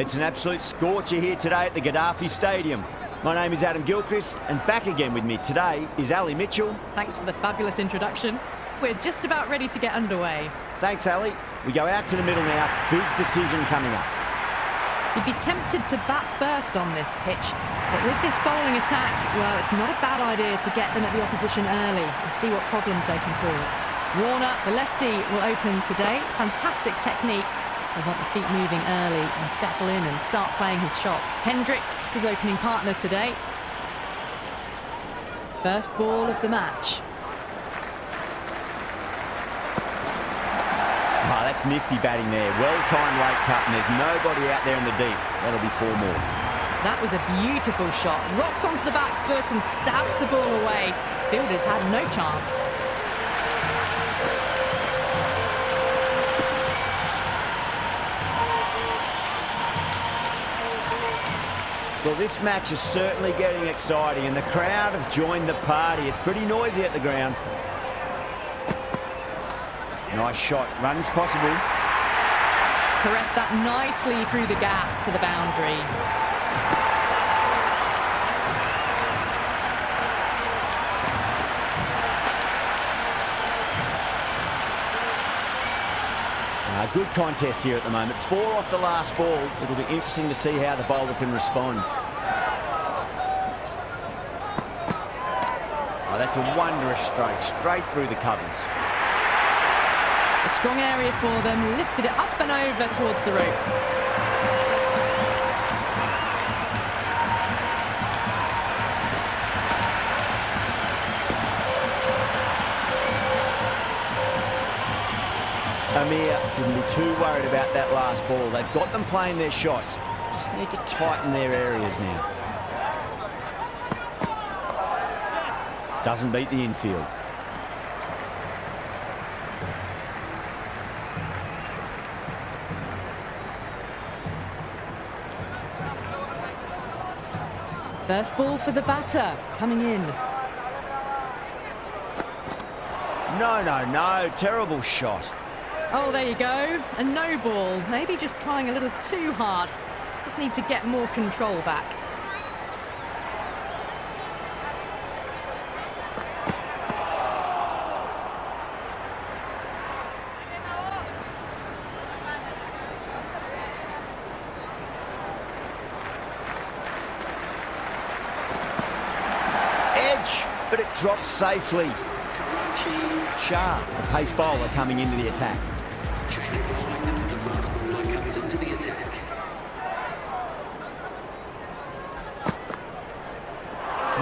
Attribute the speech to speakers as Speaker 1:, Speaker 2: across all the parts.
Speaker 1: It's an absolute scorcher here today at the Gaddafi Stadium. My name is Adam Gilchrist, and back again with me today is Ali Mitchell.
Speaker 2: Thanks for the fabulous introduction. We're just about ready to get underway.
Speaker 1: Thanks, Ali. We go out to the middle now. Big decision coming up.
Speaker 2: You'd be tempted to bat first on this pitch, but with this bowling attack, well, it's not a bad idea to get them at the opposition early and see what problems they can cause. Warner, the lefty, will open today. Fantastic technique. They want the feet moving early and settle in and start playing his shots. Hendricks, his opening partner today. First ball of the match.
Speaker 1: Oh, that's nifty batting there. Well-timed late cut, and there's nobody out there in the deep. That'll be 4 more.
Speaker 2: That was a beautiful shot. Rocks onto the back foot and stabs the ball away. Fielders had no chance.
Speaker 1: Well, this match is certainly getting exciting, and the crowd have joined the party. It's pretty noisy at the ground. Nice shot. Runs possible.
Speaker 2: Caressed that nicely through the gap to the boundary.
Speaker 1: Good contest here at the moment. 4 off the last ball. It'll be interesting to see how the bowler can respond. Oh, that's a wondrous stroke. Straight through the covers.
Speaker 2: A strong area for them. Lifted it up and over towards the rope.
Speaker 1: Amir shouldn't be too worried about that last ball. They've got them playing their shots. Just need to tighten their areas now. Doesn't beat the infield.
Speaker 2: First ball for the batter, coming in.
Speaker 1: No. Terrible shot.
Speaker 2: Oh, there you go. A no ball. Maybe just trying a little too hard. Just need to get more control back.
Speaker 1: Edge, but it drops safely. Sharp, the pace bowler coming into the attack.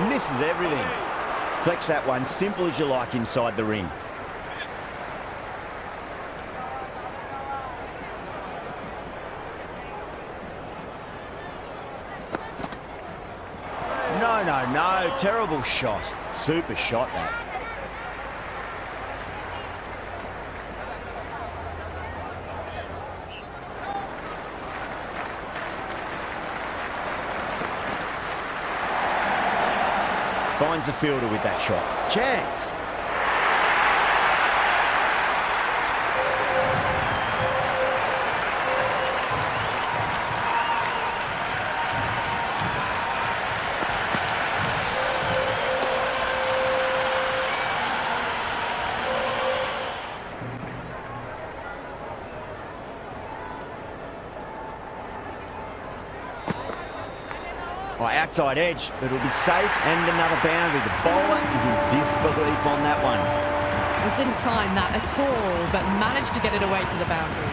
Speaker 1: Misses everything. Flex that one, simple as you like inside the ring. No. Terrible shot. Super shot, that. Finds the fielder with that shot. Chance. Outside edge, but it'll be safe, and another boundary. The bowler is in disbelief on that one.
Speaker 2: Well, didn't time that at all, but managed to get it away to the boundary.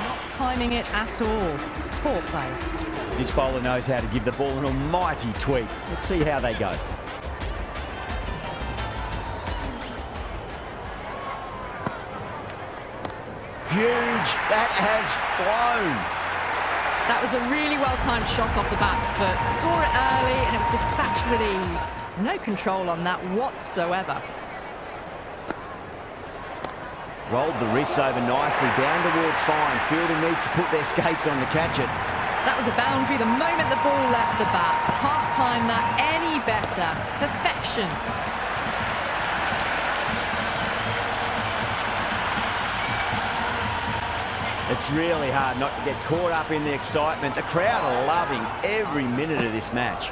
Speaker 2: Not timing it at all. Poor play.
Speaker 1: This bowler knows how to give the ball an almighty tweak. Let's see how they go. Huge. That has flown.
Speaker 2: That was a really well-timed shot off the back foot. Saw it early and it was dispatched with ease. No control on that whatsoever.
Speaker 1: Rolled the wrists over nicely, down toward fine. Fielder needs to put their skates on to catch it.
Speaker 2: That was a boundary the moment the ball left the bat. Can't time that any better. Perfection.
Speaker 1: It's really hard not to get caught up in the excitement. The crowd are loving every minute of this match.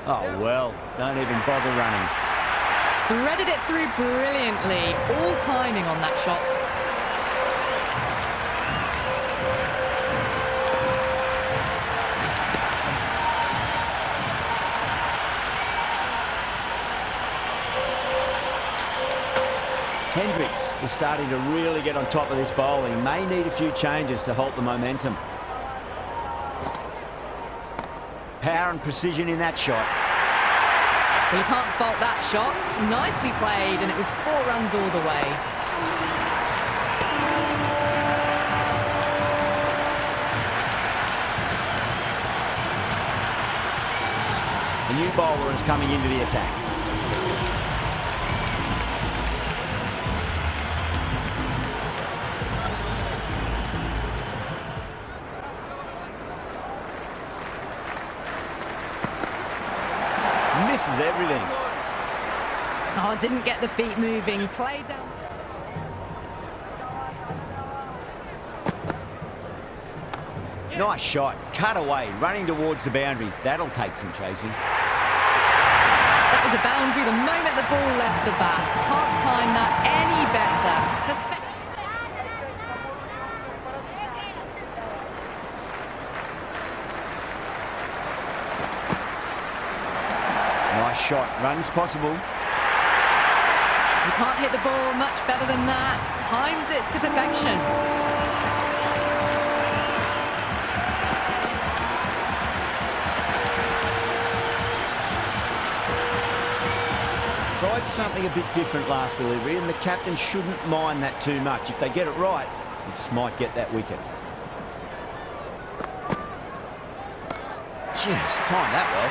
Speaker 1: Oh, well, don't even bother running.
Speaker 2: Threaded it through brilliantly. All timing on that shot.
Speaker 1: Hendricks is starting to really get on top of this bowling. May need a few changes to halt the momentum. Power and precision in that shot.
Speaker 2: Well, you can't fault that shot. Nicely played, and it was 4 runs all the way.
Speaker 1: The new bowler is coming into the attack. Misses everything.
Speaker 2: Oh, didn't get the feet moving. Play down.
Speaker 1: Nice shot. Cut away. Running towards the boundary. That'll take some chasing.
Speaker 2: That was a boundary the moment the ball left the bat. Can't time that any better. Perfection.
Speaker 1: Nice shot. Runs possible.
Speaker 2: You can't hit the ball much better than that. Timed it to perfection.
Speaker 1: Tried something a bit different last delivery, and the captain shouldn't mind that too much. If they get it right, they just might get that wicket. Jeez, timed that well.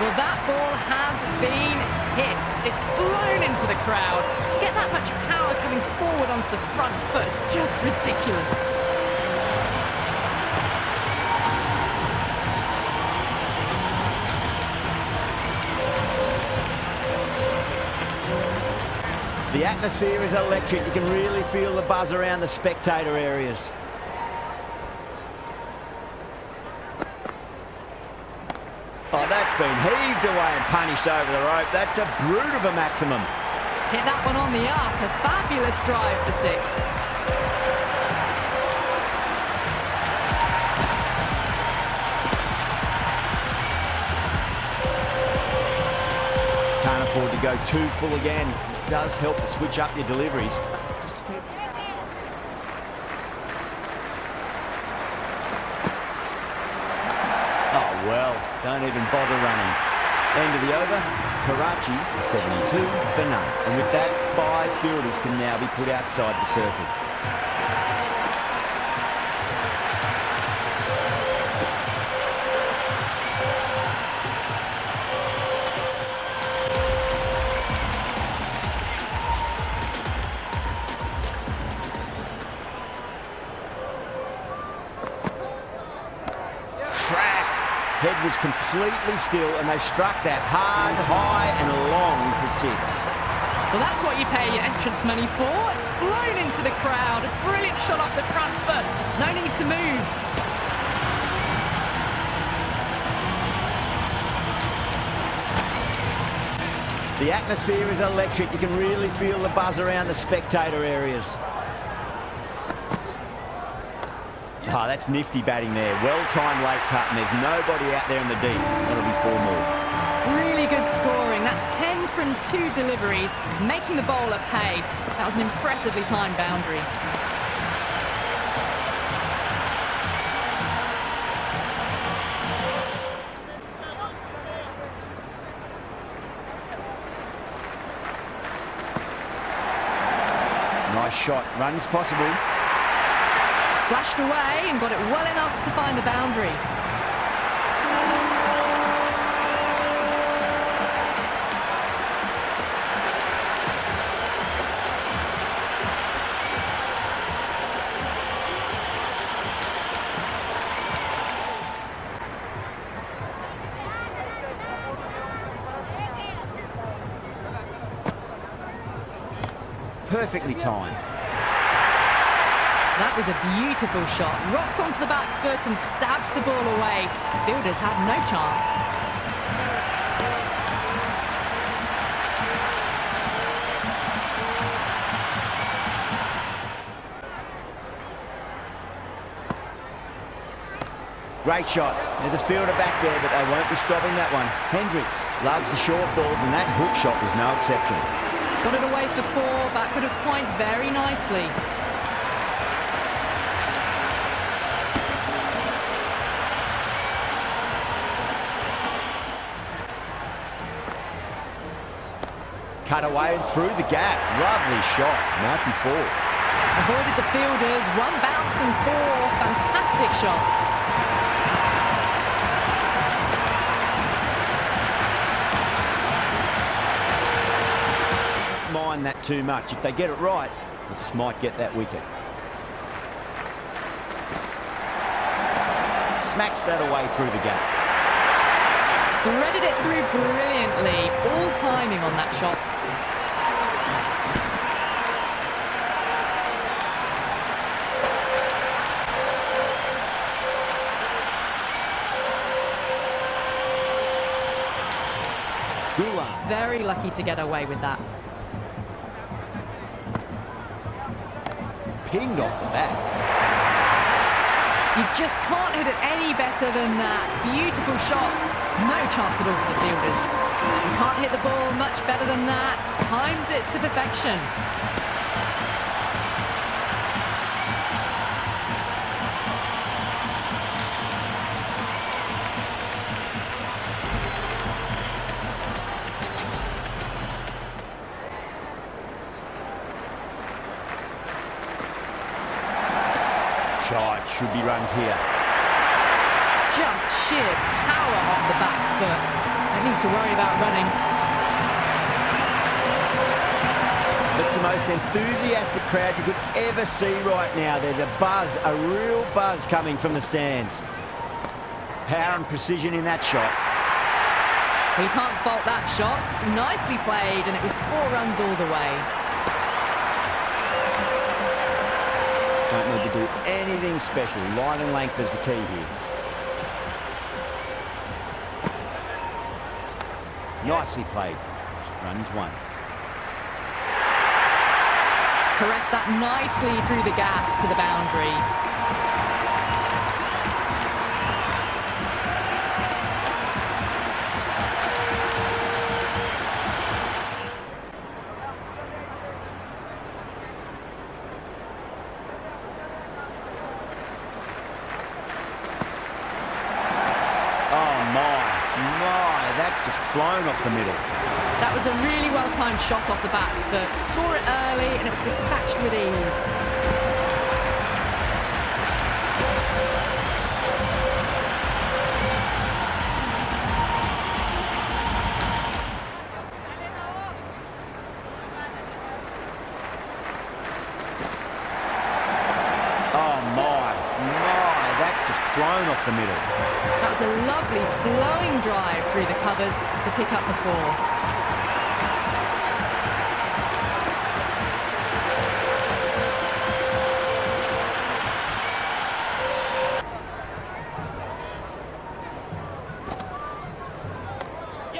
Speaker 2: Well, that ball has been hit. It's flown into the crowd. To get that much power coming forward onto the front foot is just ridiculous.
Speaker 1: The atmosphere is electric. You can really feel the buzz around the spectator areas. Oh, that's been heaved away and punished over the rope. That's a brute of a maximum.
Speaker 2: Hit that one on the up. A fabulous drive for 6.
Speaker 1: Can't afford to go too full again. It does help to switch up your deliveries. Just to keep... Oh, well, don't even bother running. End of the over, Karachi is 72 for none. And with that, 5 fielders can now be put outside the circle. Head was completely still, and they've struck that hard, high and long for 6.
Speaker 2: Well, that's what you pay your entrance money for. It's flown into the crowd. A brilliant shot off the front foot. No need to move.
Speaker 1: The atmosphere is electric. You can really feel the buzz around the spectator areas. Oh, that's nifty batting there. Well-timed late cut, and there's nobody out there in the deep. That'll be 4 more.
Speaker 2: Really good scoring. That's 10 from 2 deliveries, making the bowler pay. That was an impressively timed boundary.
Speaker 1: Nice shot. Runs possible.
Speaker 2: Flashed away and got it well enough to find the boundary.
Speaker 1: Perfectly timed.
Speaker 2: That was a beautiful shot. Rocks onto the back foot and stabs the ball away. Fielders had no chance.
Speaker 1: Great shot. There's a fielder back there, but they won't be stopping that one. Hendricks loves the short balls, and that hook shot was no exception.
Speaker 2: Got it away for 4, backward of point very nicely.
Speaker 1: Cut away and through the gap. Lovely shot. Might be 4.
Speaker 2: Avoided the fielders, 1 bounce and 4. Fantastic shot.
Speaker 1: Mind that too much. If they get it right, they just might get that wicket. Smacks that away through the gap.
Speaker 2: Threaded it through brilliantly. All timing on that shot.
Speaker 1: Gulam.
Speaker 2: Very lucky to get away with that.
Speaker 1: Pinged off the bat.
Speaker 2: You just can't hit it any better than that. Beautiful shot. No chance at all for the fielders. You can't hit the ball much better than that. Timed it to perfection.
Speaker 1: Shot. Should be runs here.
Speaker 2: Just sheer power off the back foot. Don't need to worry about running.
Speaker 1: It's the most enthusiastic crowd you could ever see right now. There's a buzz, a real buzz coming from the stands. Power and precision in that shot.
Speaker 2: Well, you can't fault that shot. Nicely played, and it was 4 runs all the way.
Speaker 1: Don't need to do anything special. Line and length is the key here. Nicely played. Runs 1.
Speaker 2: Caressed that nicely through the gap to the boundary.
Speaker 1: That's just flown off the middle.
Speaker 2: That was a really well-timed shot off the back foot. Saw it early and it was dispatched with ease.
Speaker 1: Oh my, that's just flown off the middle.
Speaker 2: That was a lovely flowing drive through the covers to pick up the 4.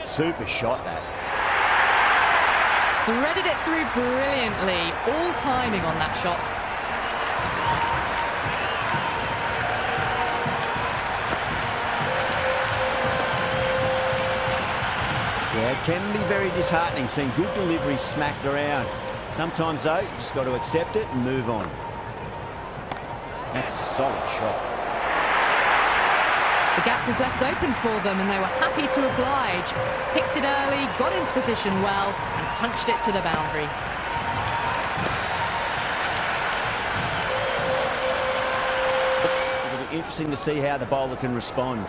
Speaker 1: Super shot that.
Speaker 2: Threaded it through brilliantly. All timing on that shot.
Speaker 1: Yeah, it can be very disheartening seeing good delivery smacked around. Sometimes, though, you just got to accept it and move on. That's a solid shot.
Speaker 2: The gap was left open for them and they were happy to oblige. Picked it early, got into position well and punched it to the boundary.
Speaker 1: It'll be interesting to see how the bowler can respond.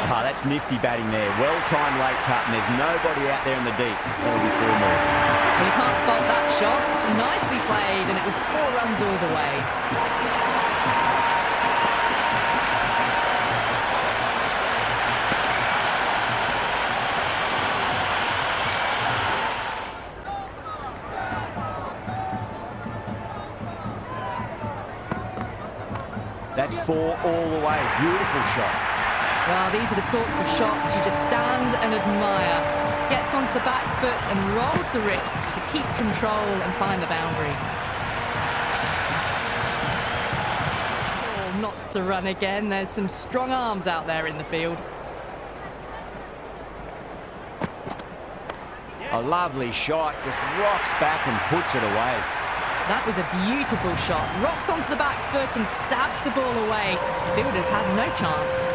Speaker 1: Oh, that's nifty batting there. Well-timed late cut, and there's nobody out there in the deep. That'll be 4 more.
Speaker 2: Well, you can't fault that shot. Nicely played, and it was 4 runs all the way.
Speaker 1: That's 4 all the way. Beautiful shot.
Speaker 2: Well, these are the sorts of shots you just stand and admire. Gets onto the back foot and rolls the wrists to keep control and find the boundary. Oh, not to run again. There's some strong arms out there in the field.
Speaker 1: A lovely shot. Just rocks back and puts it away.
Speaker 2: That was a beautiful shot. Rocks onto the back foot and stabs the ball away. Fielders had no chance.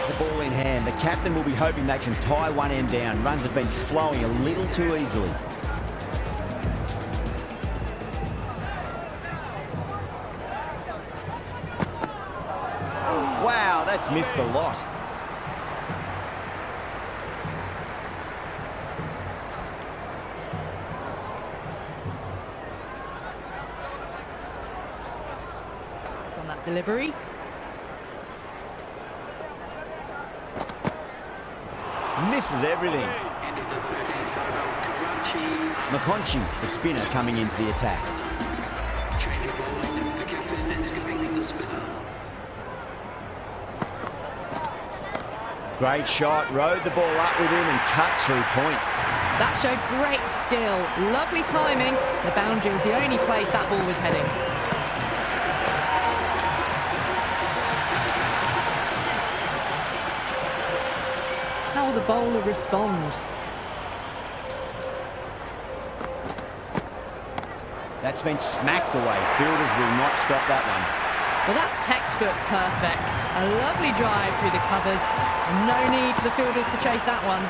Speaker 1: The ball in hand. The captain will be hoping they can tie one end down. Runs have been flowing a little too easily. Wow, that's missed a lot.
Speaker 2: On that delivery.
Speaker 1: Misses everything. McConchy, the spinner, coming into the attack. Great shot, rode the ball up with him and cuts through point.
Speaker 2: That showed great skill, lovely timing. The boundary was the only place that ball was heading. How will the bowler respond?
Speaker 1: That's been smacked away. Fielders will not stop that one.
Speaker 2: Well, that's textbook perfect. A lovely drive through the covers. No need for the fielders to chase that one.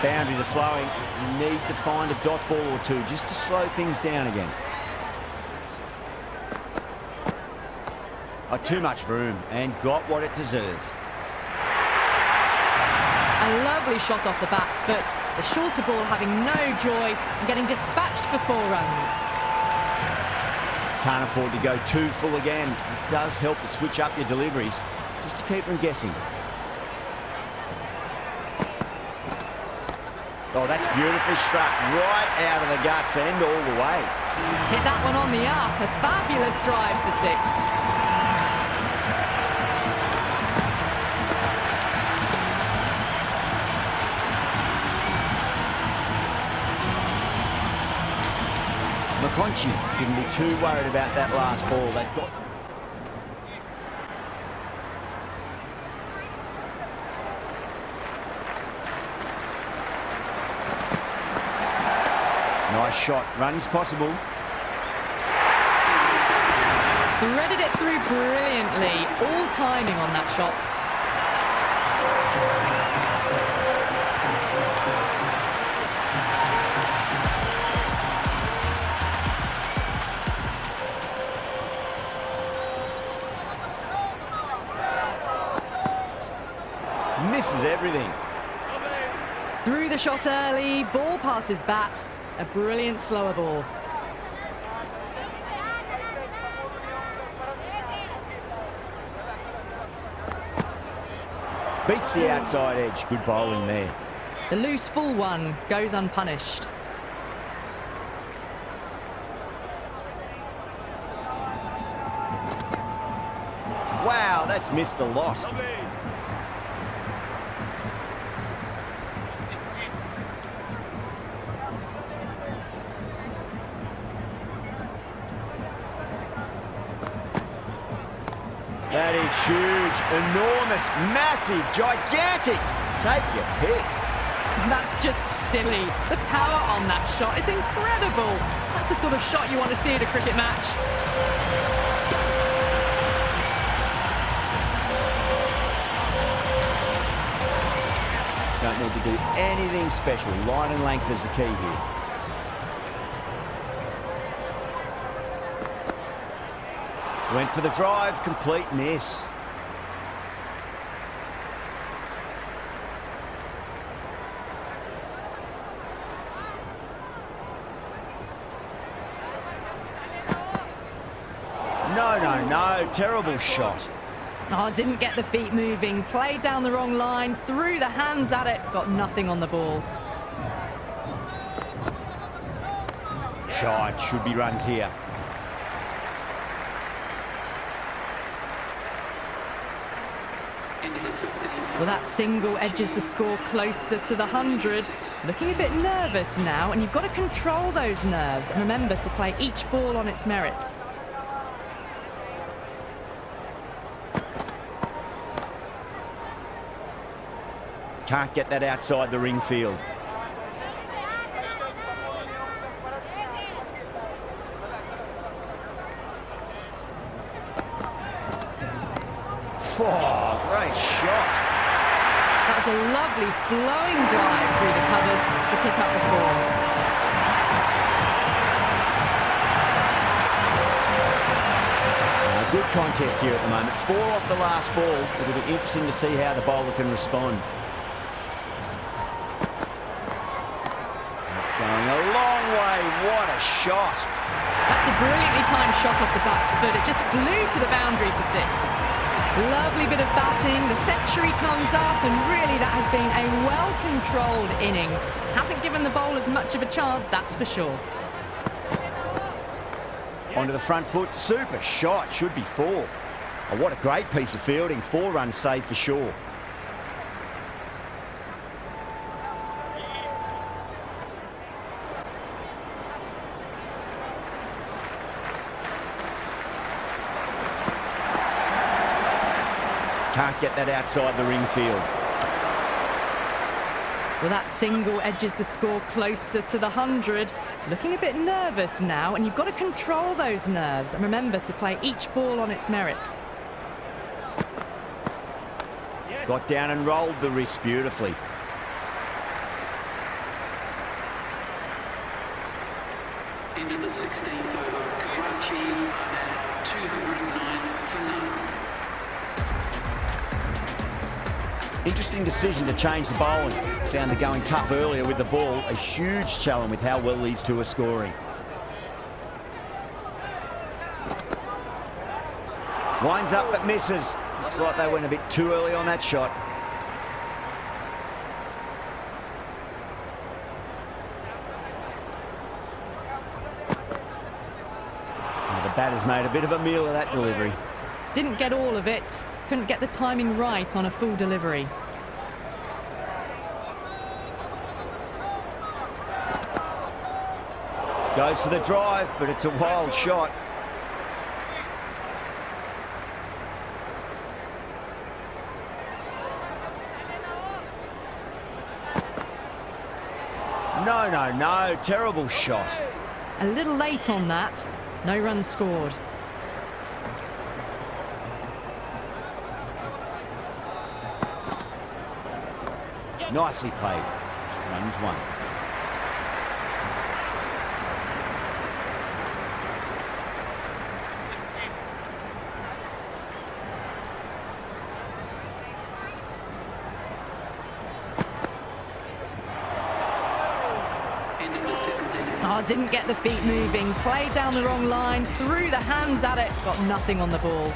Speaker 1: Boundaries are flowing. You need to find a dot ball or two just to slow things down again. Oh, too much room and got what it deserved.
Speaker 2: A lovely shot off the back foot. The shorter ball having no joy and getting dispatched for 4 runs.
Speaker 1: Can't afford to go too full again. It does help to switch up your deliveries just to keep them guessing. Oh, that's beautifully struck right out of the guts and all the way.
Speaker 2: Hit that one on the up. A fabulous drive for 6.
Speaker 1: McConchy shouldn't be too worried about that last ball. They've got... Nice shot. Runs possible.
Speaker 2: Threaded it through brilliantly. All timing on that shot.
Speaker 1: Misses everything.
Speaker 2: Through the shot early, ball passes bat. A brilliant slower ball.
Speaker 1: Beats the outside edge. Good bowling there.
Speaker 2: The loose full one goes unpunished.
Speaker 1: Wow, that's missed a lot. That is huge, enormous, massive, gigantic. Take your pick.
Speaker 2: That's just silly. The power on that shot is incredible. That's the sort of shot you want to see at a cricket match.
Speaker 1: Don't need to do anything special. Line and length is the key here. Went for the drive, complete miss. No, terrible shot.
Speaker 2: Oh, didn't get the feet moving. Played down the wrong line, threw the hands at it, got nothing on the ball.
Speaker 1: Shot, should be runs here.
Speaker 2: Well, that single edges the score closer to the 100. Looking a bit nervous now, and you've got to control those nerves and remember to play each ball on its merits.
Speaker 1: Can't get that outside the ring field. Oh, great shot.
Speaker 2: That was a lovely flowing drive through the covers to pick up the form.
Speaker 1: A good contest here at the moment. 4 off the last ball. It'll be interesting to see how the bowler can respond. That's going a long way. What a shot.
Speaker 2: That's a brilliantly timed shot off the back foot. It just flew to the boundary for 6. Lovely bit of batting, the century comes up, and really that has been a well-controlled innings. Hasn't given the bowlers much of a chance, that's for sure.
Speaker 1: Onto the front foot, super shot, should be 4. Oh, what a great piece of fielding, 4 runs saved for sure. Can't get that outside the ring field.
Speaker 2: Well, that single edges the score closer to the 100. Looking a bit nervous now, and you've got to control those nerves and remember to play each ball on its merits.
Speaker 1: Got down and rolled the wrist beautifully.
Speaker 3: Into the 16th over, Karachi at 209 for none.
Speaker 1: Interesting decision to change the bowling. Found the going tough earlier with the ball. A huge challenge with how well these two are scoring. Winds up but misses. Looks like they went a bit too early on that shot. Now the batter's made a bit of a meal of that delivery.
Speaker 2: Didn't get all of it. Couldn't get the timing right on a full delivery.
Speaker 1: Goes for the drive, but it's a wild shot. No, no, no. Terrible shot.
Speaker 2: A little late on that. No runs scored.
Speaker 1: Nicely played. Runs 1.
Speaker 2: Oh, didn't get the feet moving. Played down the wrong line, threw the hands at it, got nothing on the ball.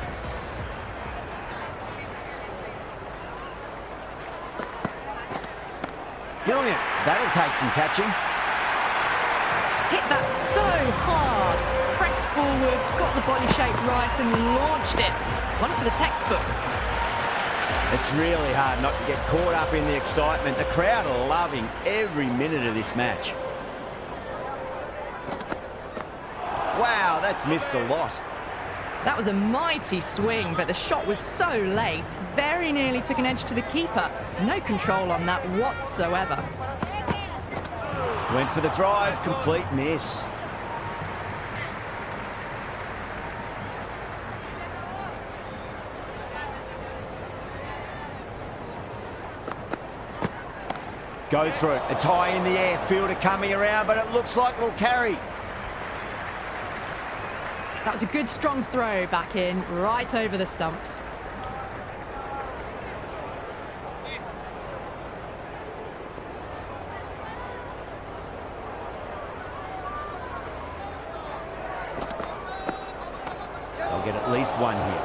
Speaker 1: Brilliant. That'll take some catching.
Speaker 2: Hit that so hard. Pressed forward, got the body shape right and launched it. One for the textbook.
Speaker 1: It's really hard not to get caught up in the excitement. The crowd are loving every minute of this match. Wow, that's missed a lot.
Speaker 2: That was a mighty swing, but the shot was so late. Very nearly took an edge to the keeper. No control on that whatsoever.
Speaker 1: Went for the drive, complete miss. Goes for it. It's high in the air. Fielder coming around, but it looks like it'll carry.
Speaker 2: That was a good strong throw back in, right over the stumps.
Speaker 1: They'll get at least 1 here.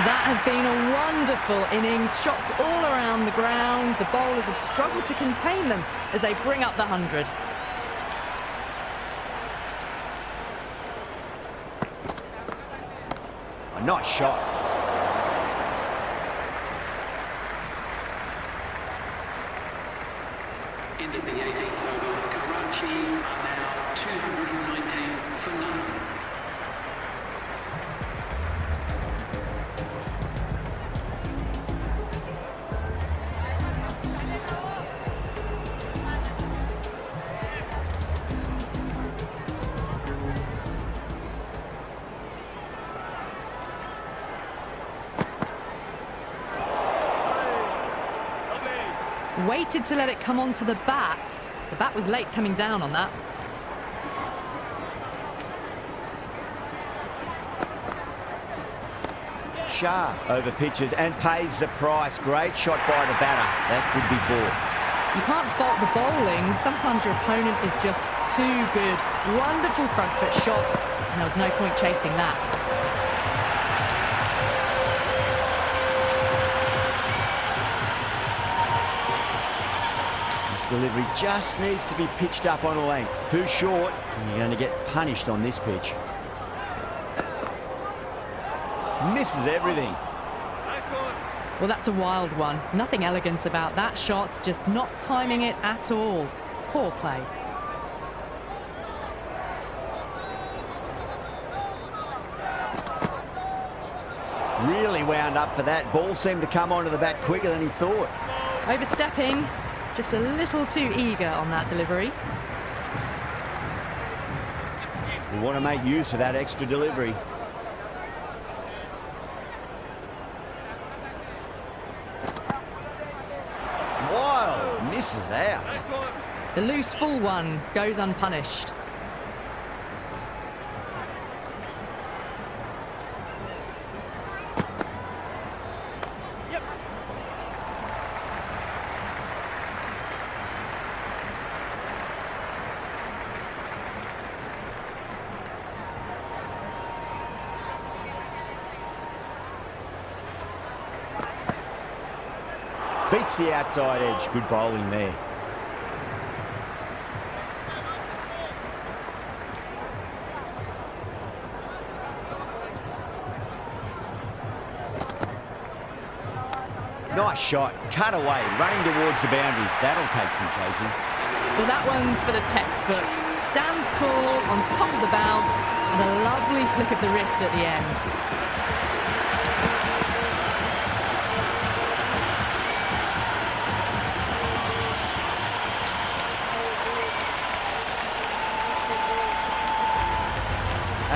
Speaker 2: That has been a wonderful innings. Shots all around the ground. The bowlers have struggled to contain them as they bring up the 100.
Speaker 1: A nice shot.
Speaker 3: Into the 18th over, Karachi are now 219 for none.
Speaker 2: Waited to let it come onto the bat. The bat was late coming down on that.
Speaker 1: Shah over pitches and pays the price. Great shot by the batter. That could be four.
Speaker 2: You can't fault the bowling. Sometimes your opponent is just too good. Wonderful front foot shot, and there was no point chasing that.
Speaker 1: Delivery just needs to be pitched up on a length. Too short, and you're going to get punished on this pitch. Misses everything.
Speaker 2: Well, that's a wild one. Nothing elegant about that shot, just not timing it at all. Poor play.
Speaker 1: Really wound up for that. Ball seemed to come onto the bat quicker than he thought.
Speaker 2: Overstepping. Just a little too eager on that delivery.
Speaker 1: We want to make use of that extra delivery. Wild, misses out.
Speaker 2: The loose full one goes unpunished.
Speaker 1: Beats the outside edge. Good bowling there. Nice shot. Cut away. Running towards the boundary. That'll take some chasing.
Speaker 2: Well, that one's for the textbook. Stands tall on top of the bounce and a lovely flick of the wrist at the end.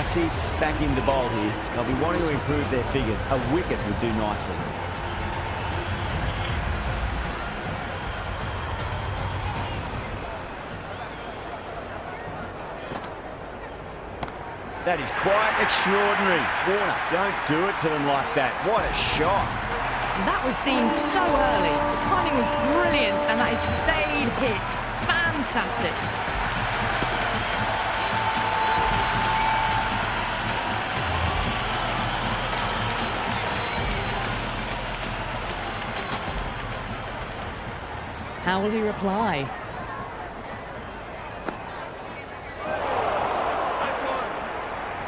Speaker 1: Asif back into bowl here. They'll be wanting to improve their figures. A wicket would do nicely. That is quite extraordinary. Warner, don't do it to them like that. What a shot.
Speaker 2: That was seen so early. The timing was brilliant and that is stayed hit. Fantastic. How will he reply?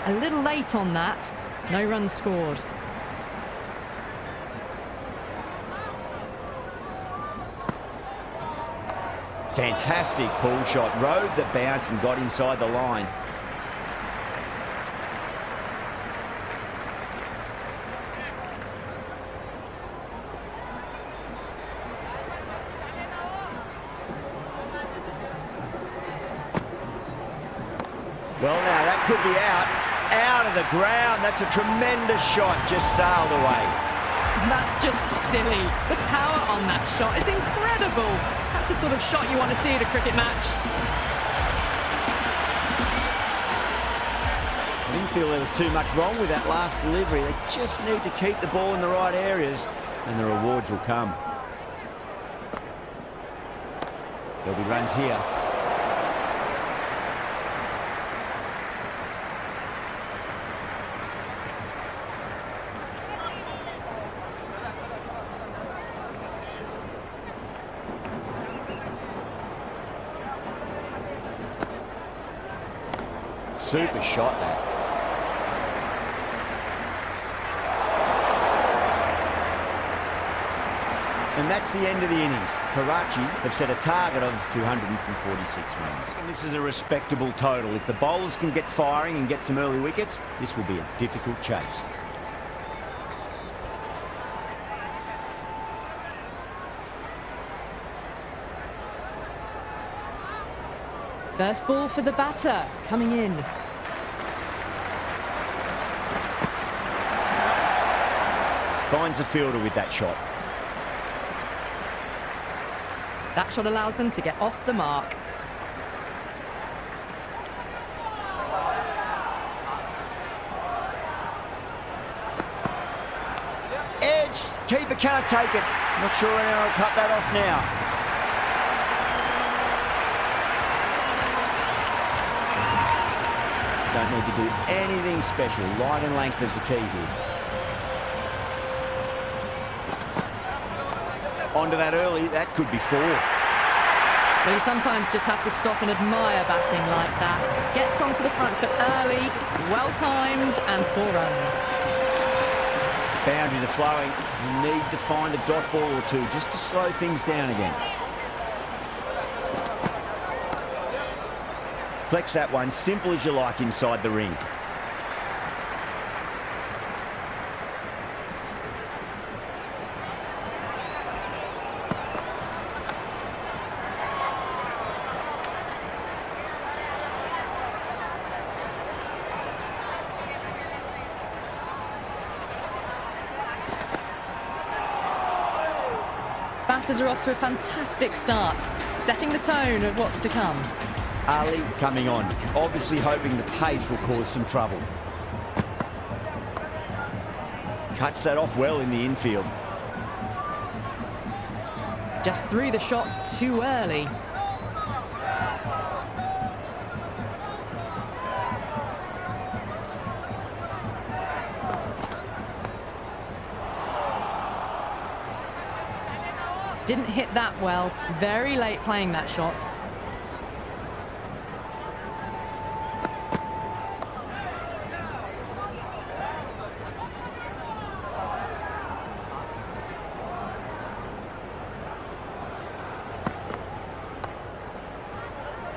Speaker 2: A little late on that. No runs scored.
Speaker 1: Fantastic pull shot. Rode the bounce and got inside the line. Well, now that could be out of the ground. That's a tremendous shot, just sailed away.
Speaker 2: That's just silly. The power on that shot is incredible. That's the sort of shot you want to see at a cricket match.
Speaker 1: I didn't feel there was too much wrong with that last delivery. They just need to keep the ball in the right areas and the rewards will come. There'll be runs here. Super shot, that. And that's the end of the innings. Karachi have set a target of 246 runs. And this is a respectable total. If the bowlers can get firing and get some early wickets, this will be a difficult chase.
Speaker 2: First ball for the batter, coming in.
Speaker 1: Finds the fielder with that shot.
Speaker 2: That shot allows them to get off the mark.
Speaker 1: Edge, keeper can't take it. Not sure anyone will cut that off now. Don't need to do anything special. Line and length is the key here. Onto that early, that could be 4.
Speaker 2: Well, you sometimes just have to stop and admire batting like that. Gets onto the front foot early, well-timed, and 4 runs.
Speaker 1: Boundaries are flowing. You need to find a dot ball or two just to slow things down again. Flex that one, simple as you like inside the ring.
Speaker 2: Batters are off to a fantastic start, setting the tone of what's to come.
Speaker 1: Ali coming on, obviously hoping the pace will cause some trouble. Cuts that off well in the infield.
Speaker 2: Just threw the shot too early. Didn't hit that well. Very late playing that shot.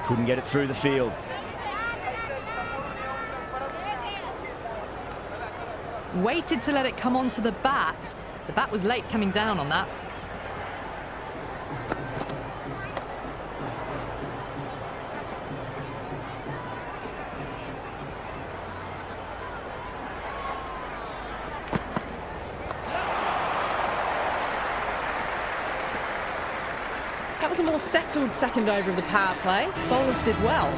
Speaker 1: Couldn't get it through the field.
Speaker 2: Waited to let it come onto the bat. The bat was late coming down on that. That was a more settled second over of the power play. Bowlers did well.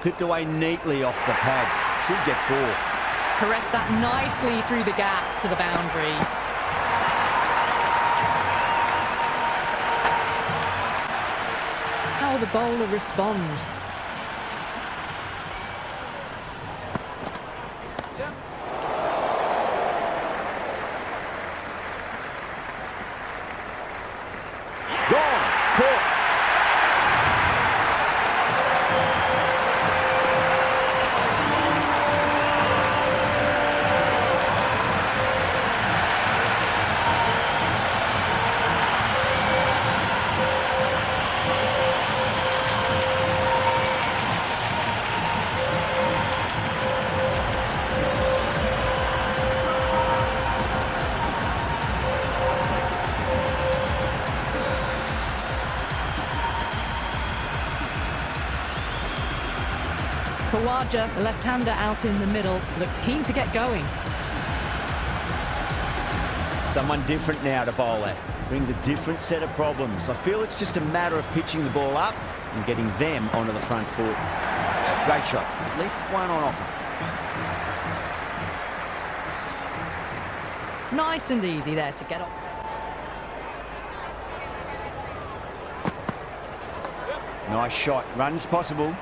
Speaker 1: Clipped away neatly off the pads. Should get 4.
Speaker 2: Caressed that nicely through the gap to the boundary. How will the bowler respond? Khawaja, the left-hander out in the middle, looks keen to get going.
Speaker 1: Someone different now to bowl at. Brings a different set of problems. I feel it's just a matter of pitching the ball up and getting them onto the front foot. Great shot. At least one on offer.
Speaker 2: Nice and easy there to get off.
Speaker 1: Nice shot. Runs possible.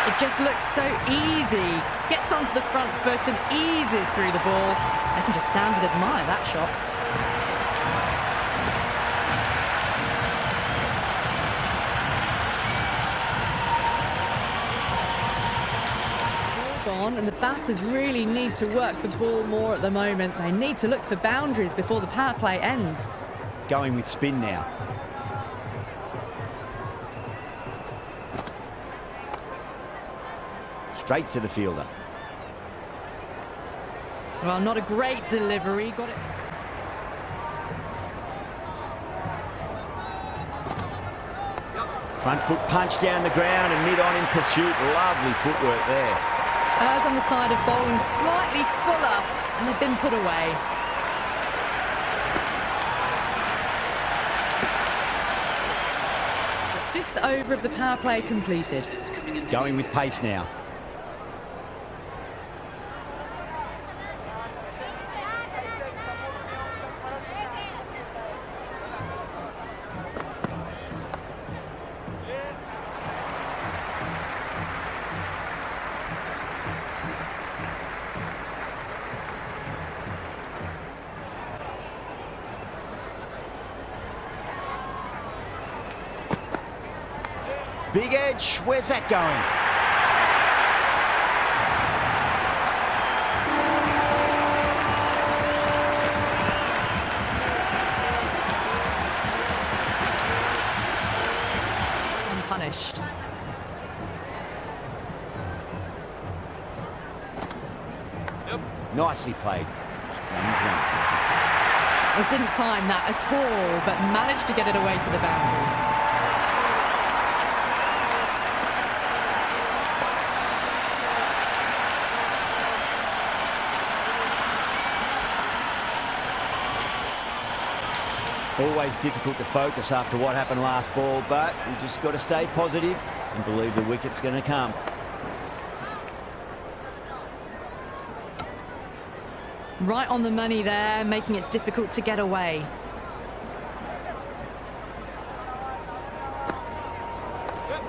Speaker 2: It just looks so easy. Gets onto the front foot and eases through the ball. I can just stand and admire that shot. Ball gone, and the batters really need to work the ball more at the moment. They need to look for boundaries before the power play ends.
Speaker 1: Going with spin now. Straight to the fielder.
Speaker 2: Well, not a great delivery. Got it.
Speaker 1: Front foot punch down the ground and mid-on in pursuit. Lovely footwork there.
Speaker 2: Errs on the side of bowling slightly fuller, and they've been put away. The fifth over of the power play completed.
Speaker 1: Going with pace now. Big edge, where's that going?
Speaker 2: Unpunished.
Speaker 1: Nicely played.
Speaker 2: Well, didn't time that at all, but managed to get it away to the boundary.
Speaker 1: Always difficult to focus after what happened last ball, but we just got to stay positive and believe the wicket's going to come.
Speaker 2: Right on the money there, making it difficult to get away.
Speaker 1: The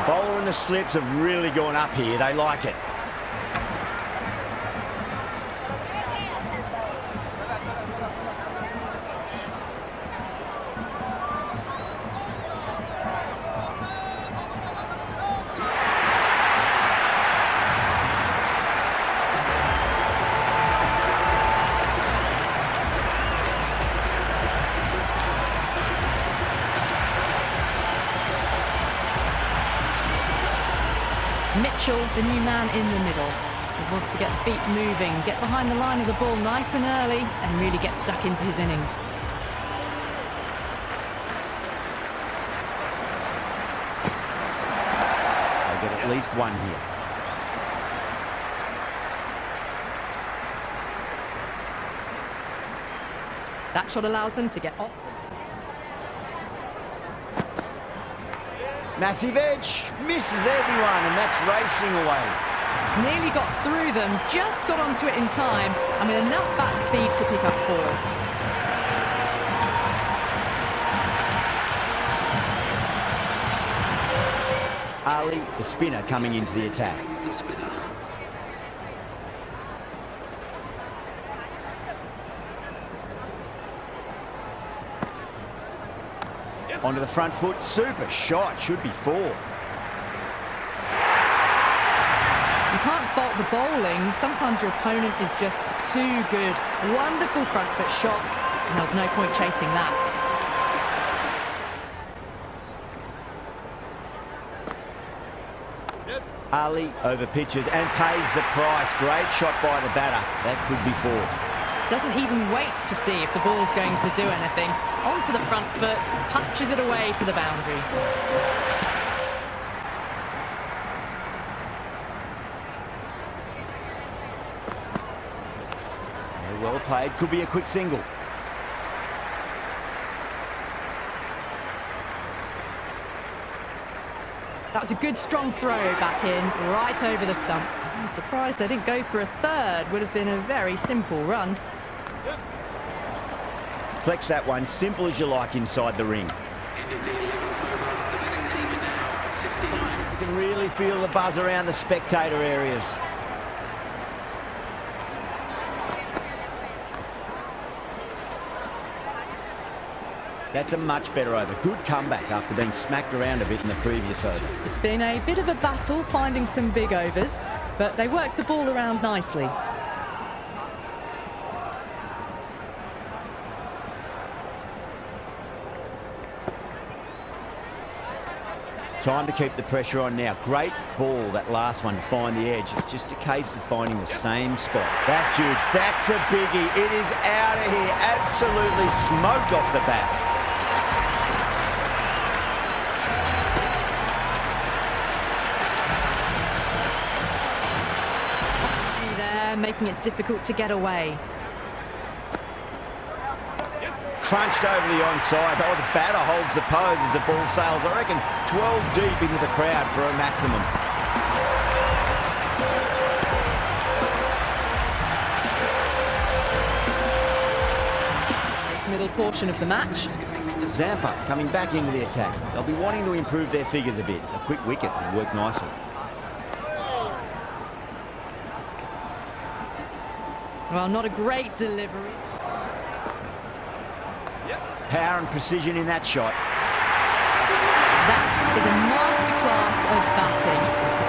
Speaker 1: bowler and the slips have really gone up here. They like it.
Speaker 2: Mitchell, the new man in the middle. He wants to get the feet moving, get behind the line of the ball nice and early, and really get stuck into his innings.
Speaker 1: They'll get at least one here.
Speaker 2: That shot allows them to get off.
Speaker 1: Massive edge, misses everyone, and that's racing away.
Speaker 2: Nearly got through them, just got onto it in time, and with enough bat speed to pick up 4.
Speaker 1: Ali, the spinner, coming into the attack. Onto the front foot, super shot, should be 4.
Speaker 2: You can't fault the bowling. Sometimes your opponent is just too good. Wonderful front foot shot, and there was no point chasing that.
Speaker 1: Ali over pitches and pays the price. Great shot by the batter. That could be 4.
Speaker 2: Doesn't even wait to see if the ball's going to do anything. Onto the front foot, punches it away to the boundary.
Speaker 1: Well played, could be a quick single.
Speaker 2: That was a good strong throw back in, right over the stumps. I'm surprised they didn't go for a third. Would have been a very simple run.
Speaker 1: Flex that one, simple as you like inside the ring.
Speaker 3: End of the 11th
Speaker 1: can really feel the buzz around the spectator areas. That's a much better over. Good comeback after being smacked around a bit in the previous over.
Speaker 2: It's been a bit of a battle finding some big overs, but they worked the ball around nicely.
Speaker 1: Time to keep the pressure on now. Great ball, that last one, to find the edge. It's just a case of finding the same spot. That's huge. That's a biggie. It is out of here. Absolutely smoked off the bat.
Speaker 2: There, making it difficult to get away.
Speaker 1: Crunched over the onside. Oh, the batter holds the pose as the ball sails, I reckon, 12 deep into the crowd for a maximum.
Speaker 2: This middle portion of the match.
Speaker 1: Zampa coming back into the attack. They'll be wanting to improve their figures a bit. A quick wicket would work nicely.
Speaker 2: Well, not a great delivery.
Speaker 1: Power and precision in that shot.
Speaker 2: That is a masterclass of batting.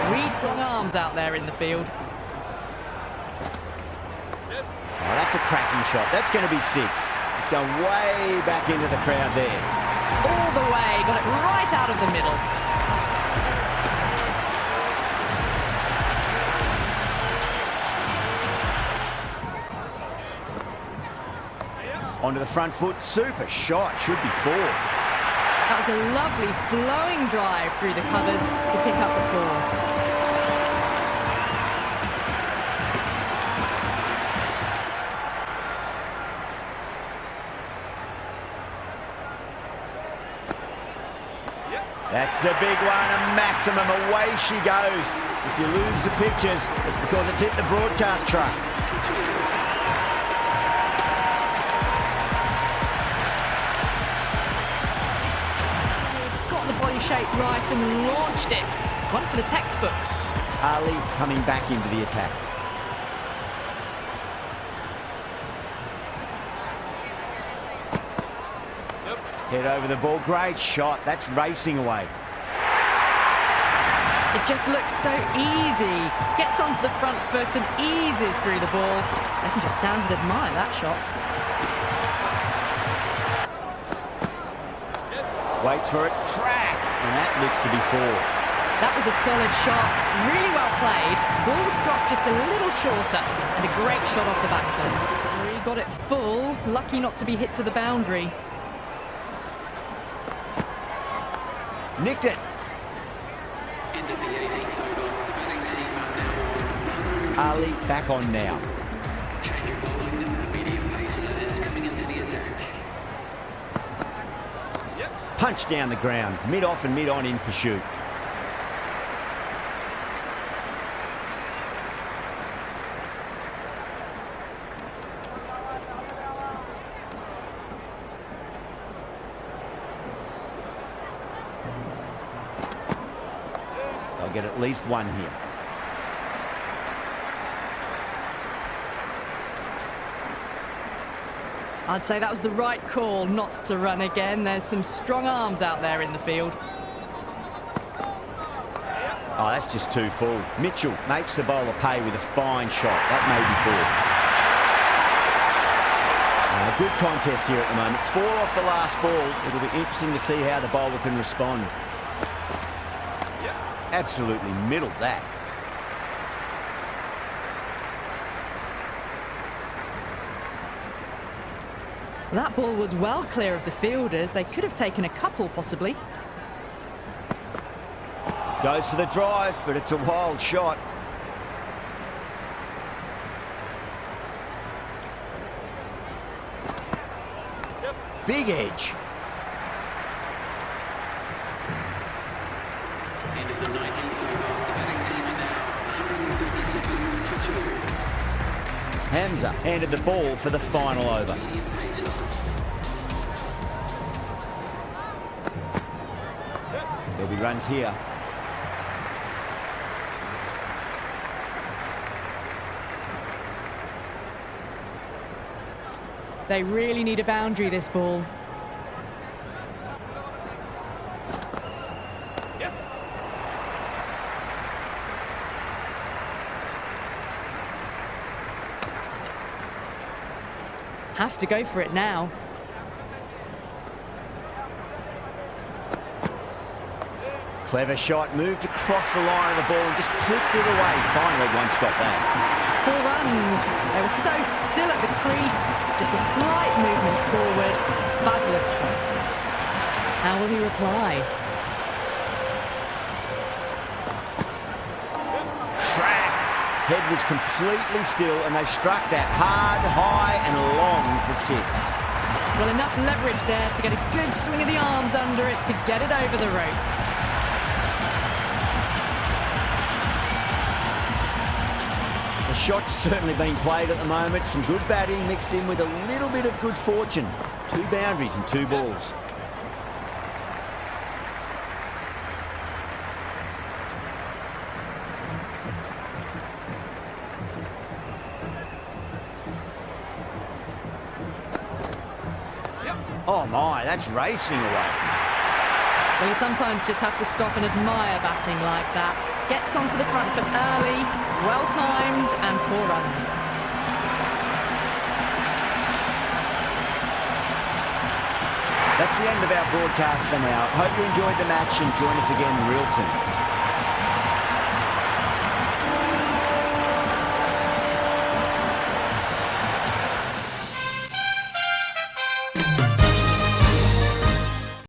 Speaker 2: Reads long arms out there in the field.
Speaker 1: Oh, that's a cracking shot. That's going to be 6. It's going way back into the crowd there.
Speaker 2: All the way, got it right out of the middle.
Speaker 1: Onto the front foot, super shot, should be 4.
Speaker 2: That was a lovely flowing drive through the covers to pick up the 4.
Speaker 1: That's a big one, a maximum, away she goes. If you lose the pictures, it's because it's hit the broadcast truck.
Speaker 2: Shape right and launched it. One for the textbook.
Speaker 1: Ali coming back into the attack. Head over the ball. Great shot. That's racing away.
Speaker 2: It just looks so easy. Gets onto the front foot and eases through the ball. They can just stand and admire that shot.
Speaker 1: Waits for it. Crack! And that looks to be 4.
Speaker 2: That was a solid shot. Really well played. Ball was dropped just a little shorter. And a great shot off the back foot. He got it full. Lucky not to be hit to the boundary.
Speaker 1: Nicked it.
Speaker 3: End of the 18th over. The batting team are now
Speaker 1: Ali back on now.
Speaker 3: change of bowling. The medium pacer is coming into the attack.
Speaker 1: Punch down the ground, mid-off and mid-on in pursuit. They'll get at least 1 here.
Speaker 2: I'd say that was the right call not to run again. There's some strong arms out there in the field.
Speaker 1: Oh, that's just too full. Mitchell makes the bowler pay with a fine shot. That may be 4. Good contest here at the moment. 4 off the last ball. It'll be interesting to see how the bowler can respond. Absolutely middled that.
Speaker 2: That ball was well clear of the fielders. They could have taken a couple, possibly.
Speaker 1: Goes for the drive, but it's a wild shot. Big edge.
Speaker 3: End of the 19th over. The batting team are now 137 for 2.
Speaker 1: Hamza handed the ball for the final over. There'll be runs here.
Speaker 2: They really need a boundary, this ball.
Speaker 4: Yes.
Speaker 2: Have to go for it now.
Speaker 1: Clever shot, moved across the line of the ball and just clipped it away. Fine leg one, stop that.
Speaker 2: 4 runs. They were so still at the crease. Just a slight movement forward. Fabulous shot. How will he reply?
Speaker 1: Track. Head was completely still and they struck that hard, high and long for 6.
Speaker 2: Well, enough leverage there to get a good swing of the arms under it to get it over the rope.
Speaker 1: The shot's certainly being played at the moment. Some good batting mixed in with a little bit of good fortune. 2 boundaries and 2 balls. Oh my, that's racing away.
Speaker 2: Well, you sometimes just have to stop and admire batting like that. Gets onto the front foot early, well-timed, and 4 runs.
Speaker 1: That's the end of our broadcast for now. Hope you enjoyed the match and join us again real soon.